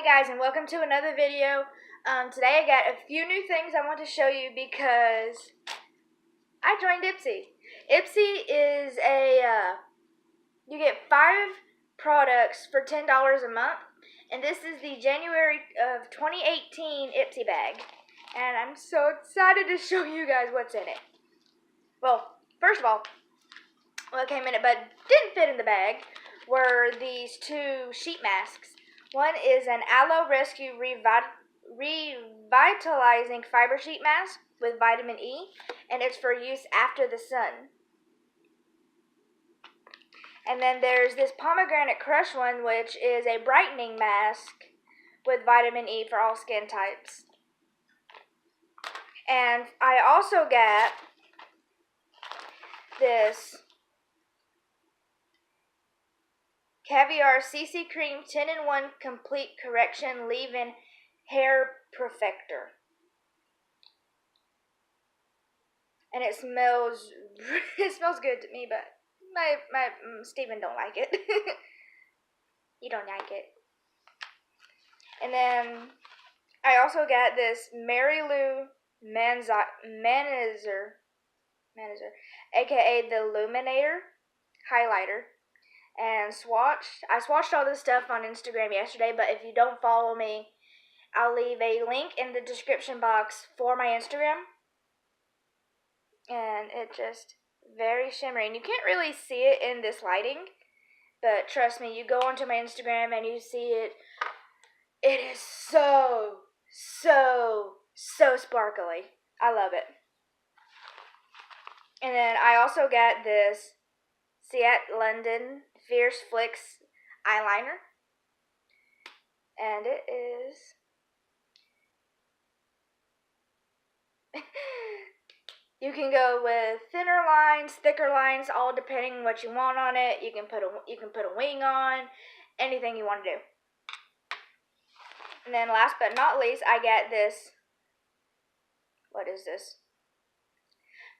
Hey guys, and welcome to another video. Today I got a few new things I want to show you because I joined Ipsy. Ipsy is you get 5 products for $10 a month, and this is the January of 2018 Ipsy bag. And I'm so excited to show you guys what's in it. Well, first of all, what came in it but didn't fit in the bag were these 2 sheet masks. One is an Aloe Rescue Revitalizing Fiber Sheet Mask with vitamin E, and it's for use after the sun. And then there's this Pomegranate Crush one, which is a brightening mask with vitamin E for all skin types. And I also got this Caviar CC Cream 10-in-1 Complete Correction Leave-In Hair Perfector. And it smells good to me, but my Steven don't like it. You don't like it. And then I also got this Mary Lou Manizer, aka the Illuminator highlighter. And I swatched all this stuff on Instagram yesterday, but if you don't follow me, I'll leave a link in the description box for my Instagram. And it's just very shimmery. And you can't really see it in this lighting, but trust me, you go onto my Instagram and you see it. It is so sparkly. I love it. And then I also got this Ciaté London Fierce Flicks eyeliner, and it is you can go with thinner lines, thicker lines, all depending on what you want on it. You can put a wing on, anything you want to do. And then last but not least, I got this. What is this?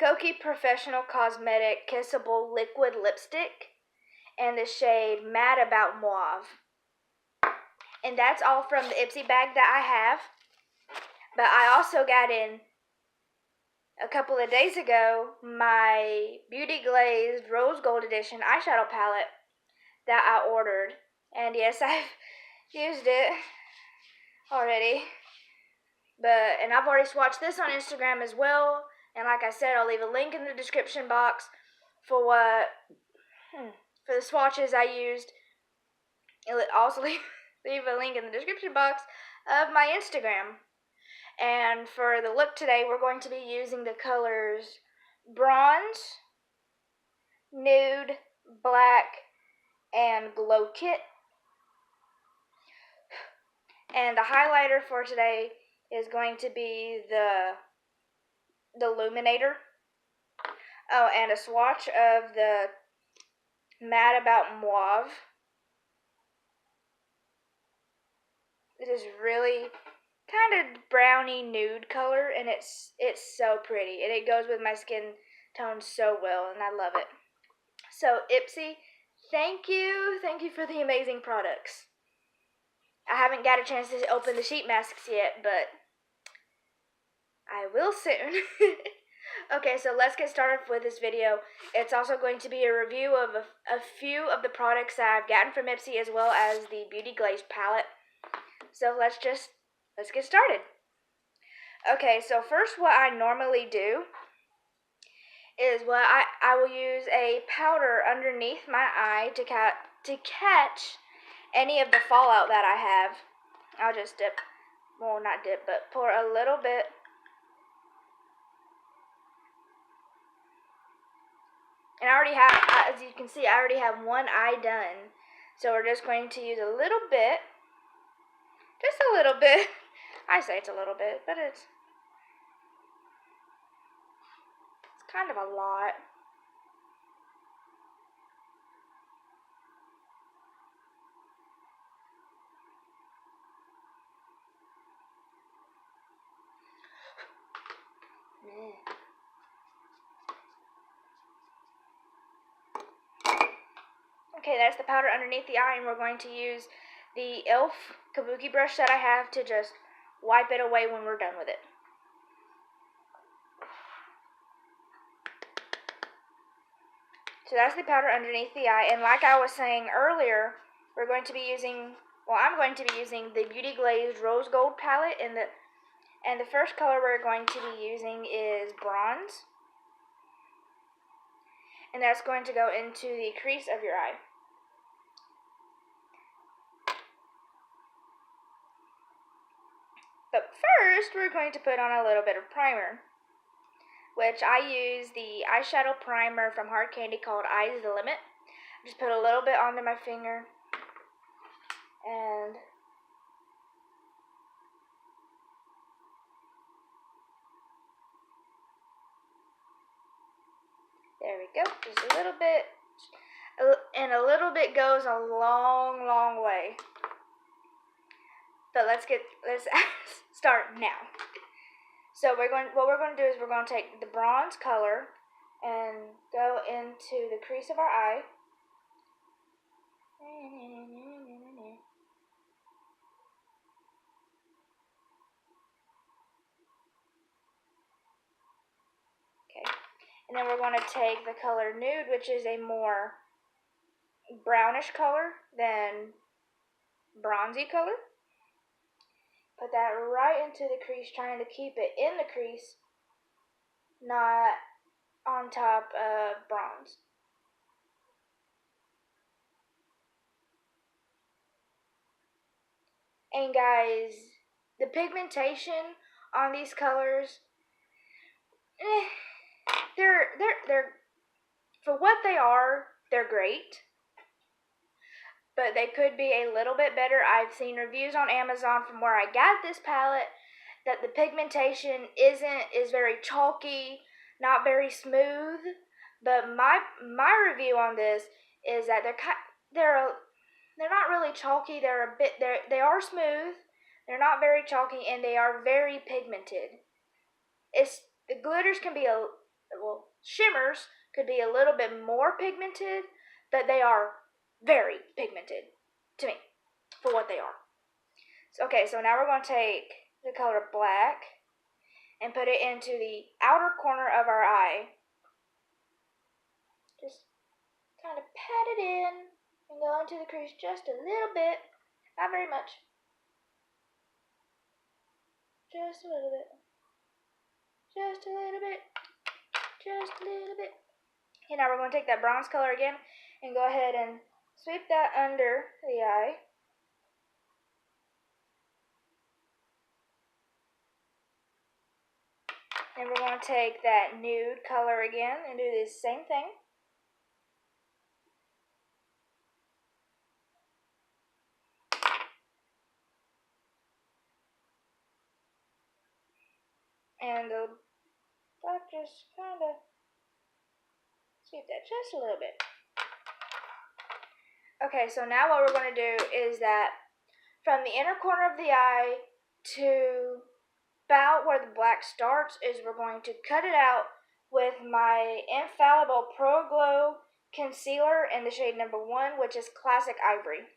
Kokie Professials Kissable Liquid Lipstick in the shade Mad About Mauve. And that's all from the Ipsy bag that I have. But I also got in, a couple of days ago, my Beauty Glazed Rose Gold Edition eyeshadow palette that I ordered. And yes, I've used it already. And I've already swatched this on Instagram as well. And like I said, I'll leave a link in the description box for the swatches I used. I'll also leave a link in the description box of my Instagram. And for the look today, we're going to be using the colors Bronze, Nude, Black, and Glow Kit. And the highlighter for today is going to be the Illuminator. Oh, and a swatch of the Mad About Mauve. It is really kind of browny nude color, and it's so pretty, and it goes with my skin tone so well, and I love it. So Ipsy, thank you for the amazing products. I haven't got a chance to open the sheet masks yet, but I will soon. Okay, so let's get started with this video. It's also going to be a review of a few of the products that I've gotten from Ipsy, as well as the Beauty Glazed palette. So let's get started. Okay, so first what I normally do is I will use a powder underneath my eye to catch any of the fallout that I have. I'll just pour a little bit. And I already have, as you can see, I already have one eye done. So we're just going to use a little bit. Just a little bit. I say it's a little bit, but it's kind of a lot. Okay, that's the powder underneath the eye, and we're going to use the e.l.f. kabuki brush that I have to just wipe it away when we're done with it. So that's the powder underneath the eye, and like I was saying earlier, we're going to be using, well, I'm going to be using the Beauty Glazed Rose Gold palette, and the first color we're going to be using is Bronze, and that's going to go into the crease of your eye. But first, we're going to put on a little bit of primer, which I use the eyeshadow primer from Hard Candy called Eyes the Limit. Just put a little bit onto my finger, and there we go, just a little bit, and a little bit goes a long, long way. But let's start now. So what we're going to do is we're going to take the bronze color and go into the crease of our eye. Okay. And then we're going to take the color Nude, which is a more brownish color than bronzy color. Put that right into the crease, trying to keep it in the crease, not on top of bronze. And guys, the pigmentation on these colors, they're for what they are, they're great. But they could be a little bit better. I've seen reviews on Amazon from where I got this palette that the pigmentation is very chalky, not very smooth. But my review on this is that they're not really chalky. They are smooth. They're not very chalky, and they are very pigmented. The glitters can be shimmers could be a little bit more pigmented, but they are very pigmented to me for what they are. So now we're going to take the color black and put it into the outer corner of our eye. Just kind of pat it in and go into the crease just a little bit, not very much. Just a little bit. Just a little bit. Just a little bit. Okay, now we're going to take that bronze color again and go ahead and sweep that under the eye. And we're going to take that nude color again and do the same thing. And I'll just kind of sweep that just a little bit. Okay, so now what we're going to do is that from the inner corner of the eye to about where the black starts is we're going to cut it out with my Infallible Pro Glow concealer in the shade number 1, which is Classic Ivory.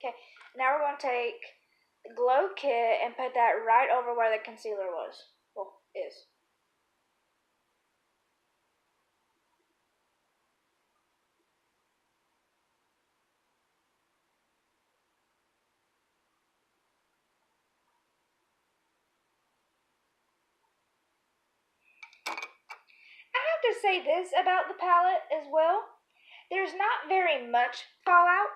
Okay, now we're going to take the Glow Kit and put that right over where the concealer is. to say this about the palette as well. There's not very much fallout,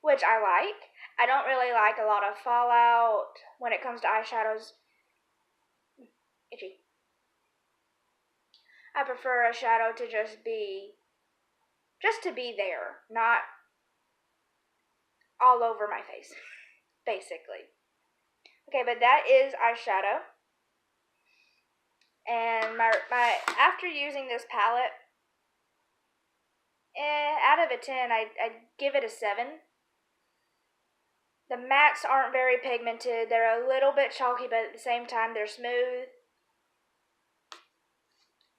which I like. I don't really like a lot of fallout when it comes to eyeshadows. Itchy. I prefer a shadow to just to be there, not all over my face, basically. Okay, but that is eyeshadow. And my after using this palette, out of a 10, I'd give it a 7. The mattes aren't very pigmented. They're a little bit chalky, but at the same time, they're smooth.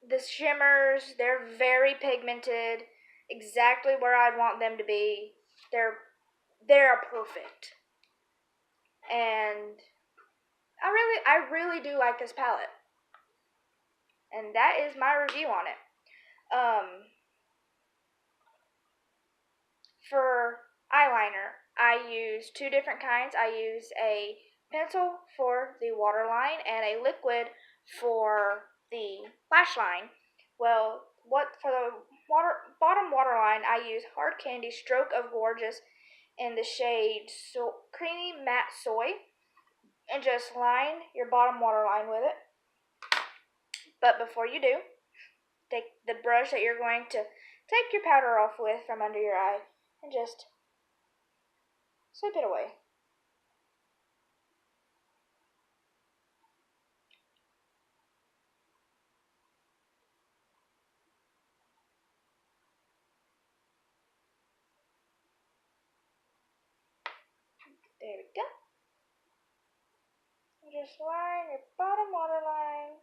The shimmers, they're very pigmented, exactly where I'd want them to be. They're perfect. And I really do like this palette. And that is my review on it. For eyeliner, I use 2 different kinds. I use a pencil for the waterline and a liquid for the lash line. Well, for the bottom waterline, I use Hard Candy Stroke of Gorgeous in the shade Creamy Matte Soy, and just line your bottom waterline with it. But before you do, take the brush that you're going to take your powder off with from under your eye and just sweep it away. There we go. And just line your bottom waterline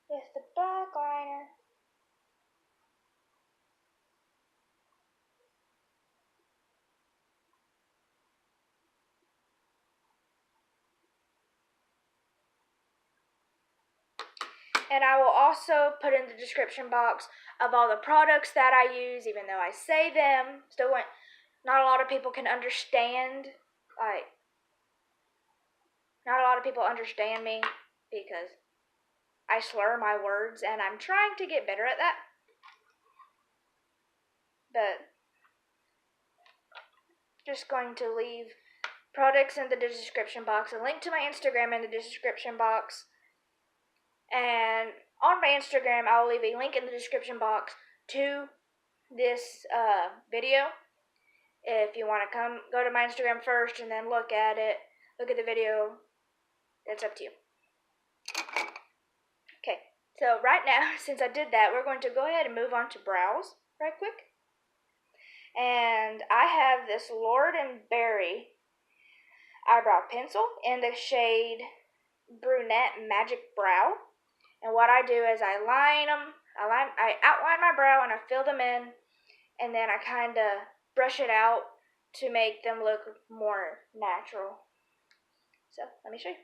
with the black liner. And I will also put in the description box of all the products that I use, even though I say them. Not a lot of people can understand, not a lot of people understand me because I slur my words, and I'm trying to get better at that. But just going to leave products in the description box, a link to my Instagram in the description box. And on my Instagram, I will leave a link in the description box to this video. If you want to go to my Instagram first and then look at the video, it's up to you. Okay, so right now, since I did that, we're going to go ahead and move on to brows right quick. And I have this Lord & Berry eyebrow pencil in the shade Brunette Magic Brow. And what I do is I outline my brow and I fill them in, and then I kind of brush it out to make them look more natural. So, let me show you.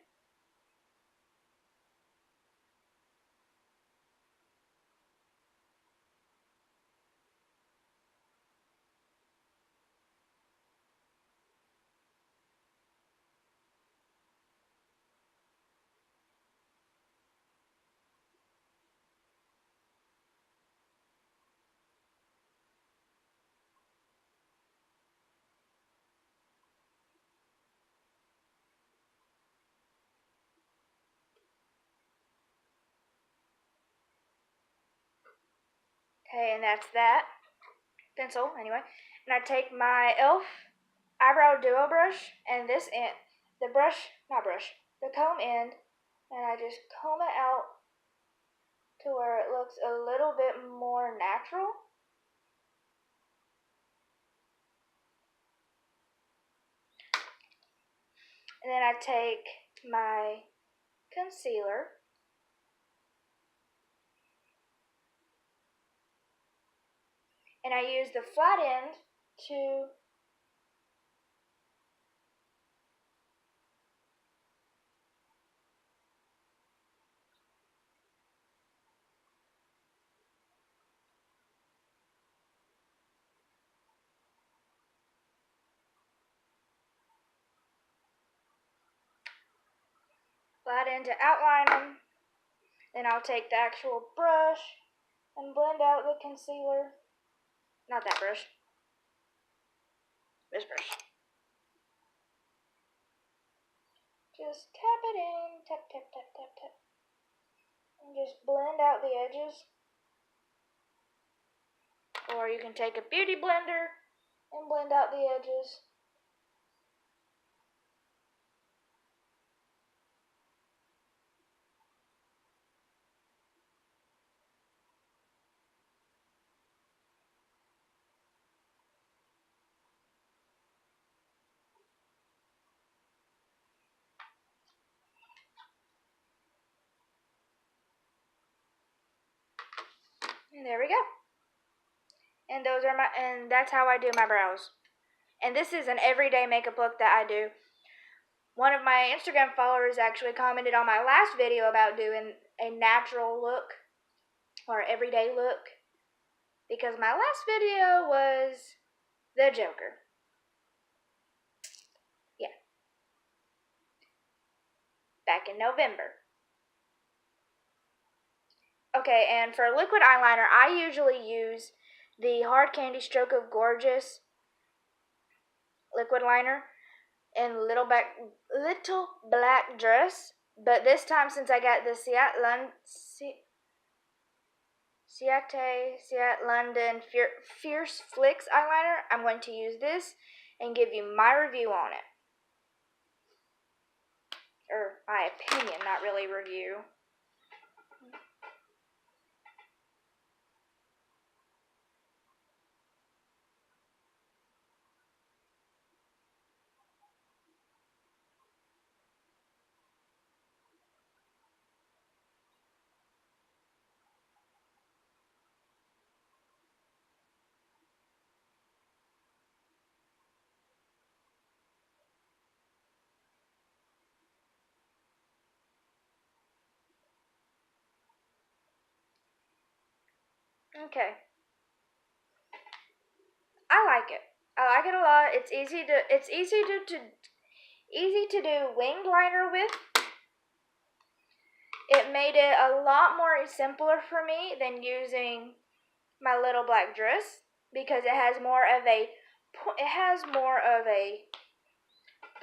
Okay, and that's that pencil, anyway. And I take my e.l.f. eyebrow duo brush, and the comb end, and I just comb it out to where it looks a little bit more natural. And then I take my concealer, and I use the flat end to outline them. Then I'll take the actual brush and blend out the concealer. Not that brush. This brush. Just tap it in. Tap, tap, tap, tap, tap. And just blend out the edges. Or you can take a beauty blender and blend out the edges. And there we go. And that's how I do my brows. And this is an everyday makeup look that I do. One of my Instagram followers actually commented on my last video about doing a natural look or everyday look, because my last video was the Joker. Yeah. Back in November. Okay, and for liquid eyeliner, I usually use the Hard Candy Stroke of Gorgeous liquid liner in little black dress. But this time, since I got the Ciaté London Fierce Flicks eyeliner, I'm going to use this and give you my review on it. Or my opinion, not really review. Okay. I like it. I like it a lot. It's easy to do winged liner with. It made it a lot more simpler for me than using my little black dress, because it has more of a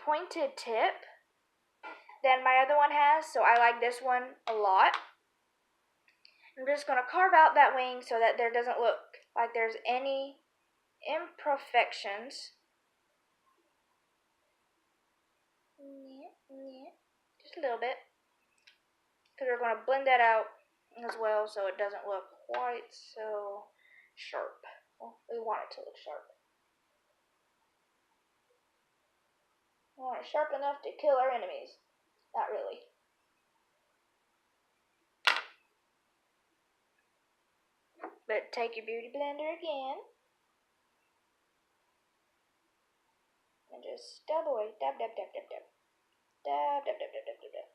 pointed tip than my other one has, so I like this one a lot. I'm just going to carve out that wing so that there doesn't look like there's any imperfections. Just a little bit, because we're going to blend that out as well so it doesn't look quite so sharp. Well, we want it to look sharp. We want it sharp enough to kill our enemies. Not really. But take your beauty blender again and just dab away. Dab, dab, dab, dab, dab. Dab, dab, dab, dab, dab, dab, dab.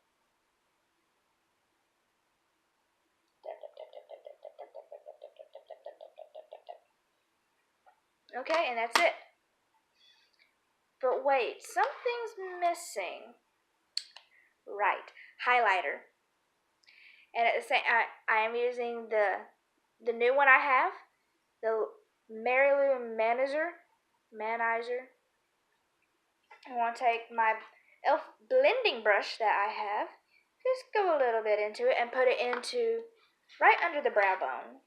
Okay, and that's it. But wait, something's missing. Right, highlighter. And at the same, I am using the new one I have, the Manizer. I want to take my e.l.f. blending brush that I have, just go a little bit into it and put it into right under the brow bone.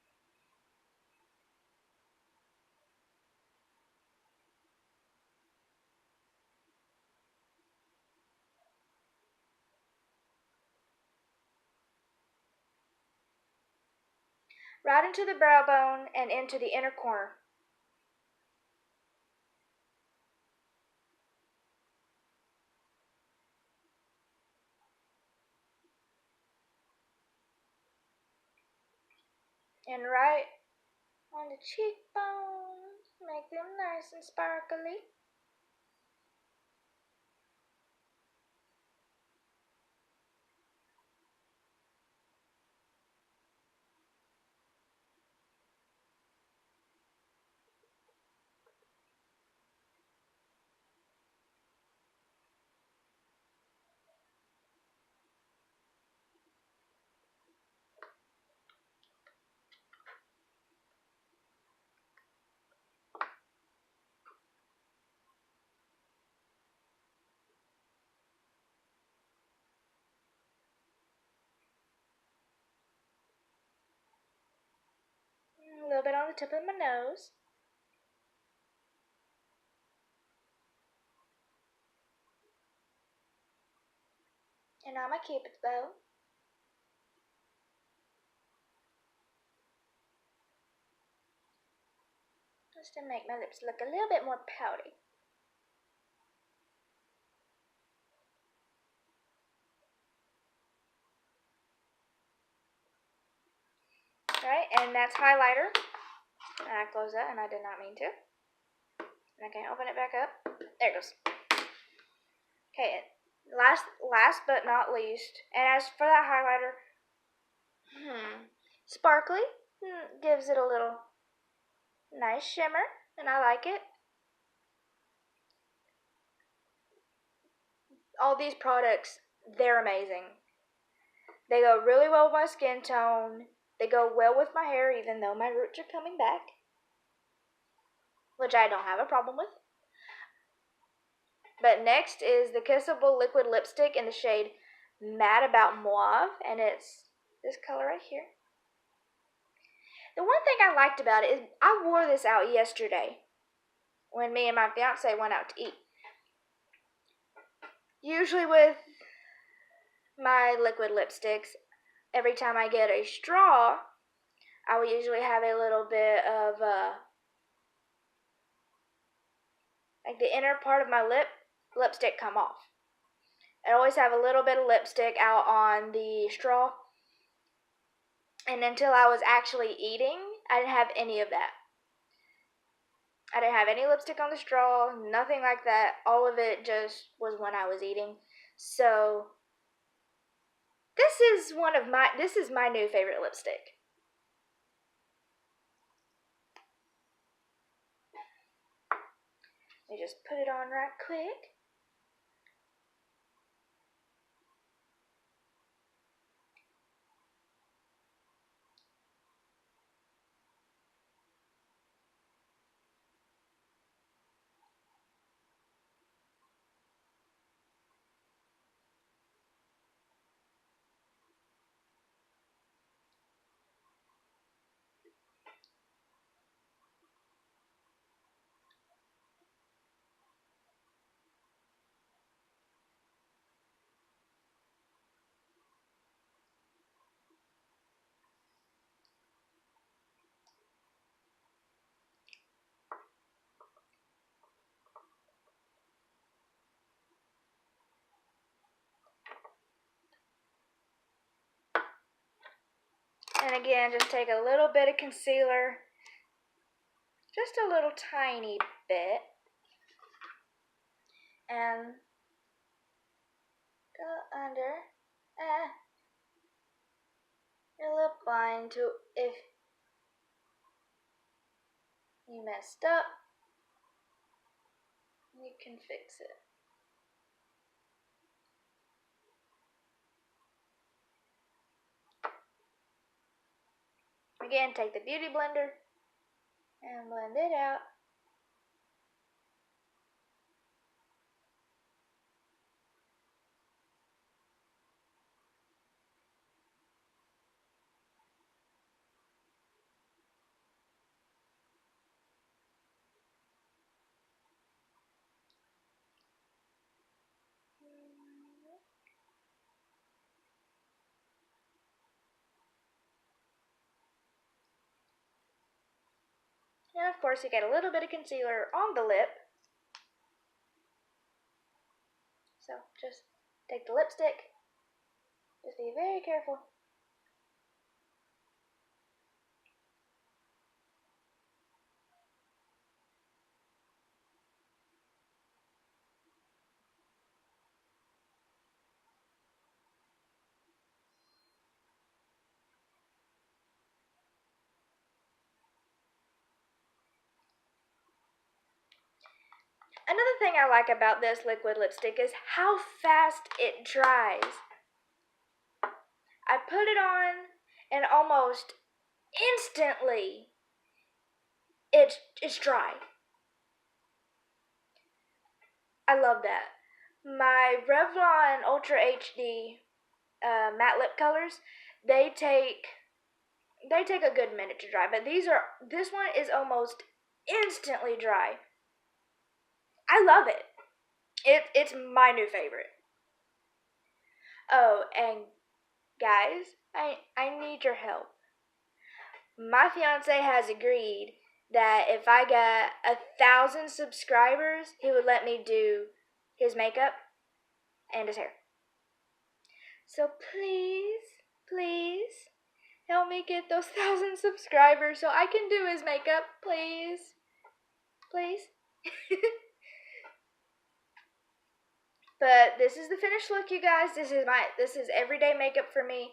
Right into the brow bone and into the inner corner. And right on the cheekbones, make them nice and sparkly. tip of my nose. And on my Cupid's bow. Just to make my lips look a little bit more pouty. Alright, and that's highlighter. And I closed that, and I did not mean to. And I can open it back up. There it goes. Okay, last but not least, and as for that highlighter, sparkly, gives it a little nice shimmer, and I like it. All these products, they're amazing. They go really well with my skin tone. They go well with my hair, even though my roots are coming back, which I don't have a problem with. But next is the Kissable Liquid Lipstick in the shade Mad About Mauve, and it's this color right here. The one thing I liked about it is I wore this out yesterday when me and my fiance went out to eat. Usually with my liquid lipsticks, every time I get a straw, I will usually have a little bit of like the inner part of my lipstick come off. I always have a little bit of lipstick out on the straw. And until I was actually eating, I didn't have any of that. I didn't have any lipstick on the straw, nothing like that. All of it just was when I was eating. So this is my new favorite lipstick. Let me just put it on right quick. And again, just take a little bit of concealer, just a little tiny bit, and go under your lip line to if you messed up, you can fix it. Again, take the beauty blender and blend it out. And of course, you get a little bit of concealer on the lip. So just take the lipstick. Just be very careful. Another thing I like about this liquid lipstick is how fast it dries. I put it on and almost instantly it's dry. I love that. My Revlon Ultra HD matte lip colors, they take they take a good minute to dry, but this one is almost instantly dry. I love it. It's my new favorite. Oh, and guys, I need your help. My fiance has agreed that if I got 1,000 subscribers, he would let me do his makeup and his hair. So please help me get those 1,000 subscribers so I can do his makeup, please. But this is the finished look, you guys. This is everyday makeup for me.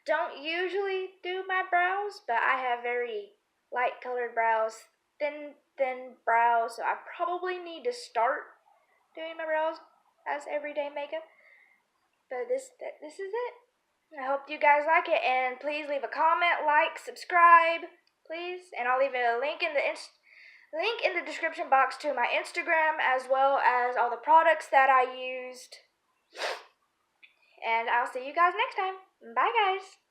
Don't usually do my brows, but I have very light colored brows, thin brows, so I probably need to start doing my brows as everyday makeup. But this is it. I hope you guys like it, and please leave a comment, like, subscribe, please, and I'll leave a link in the description box to my Instagram as well as all the products that I used. And I'll see you guys next time. Bye, guys.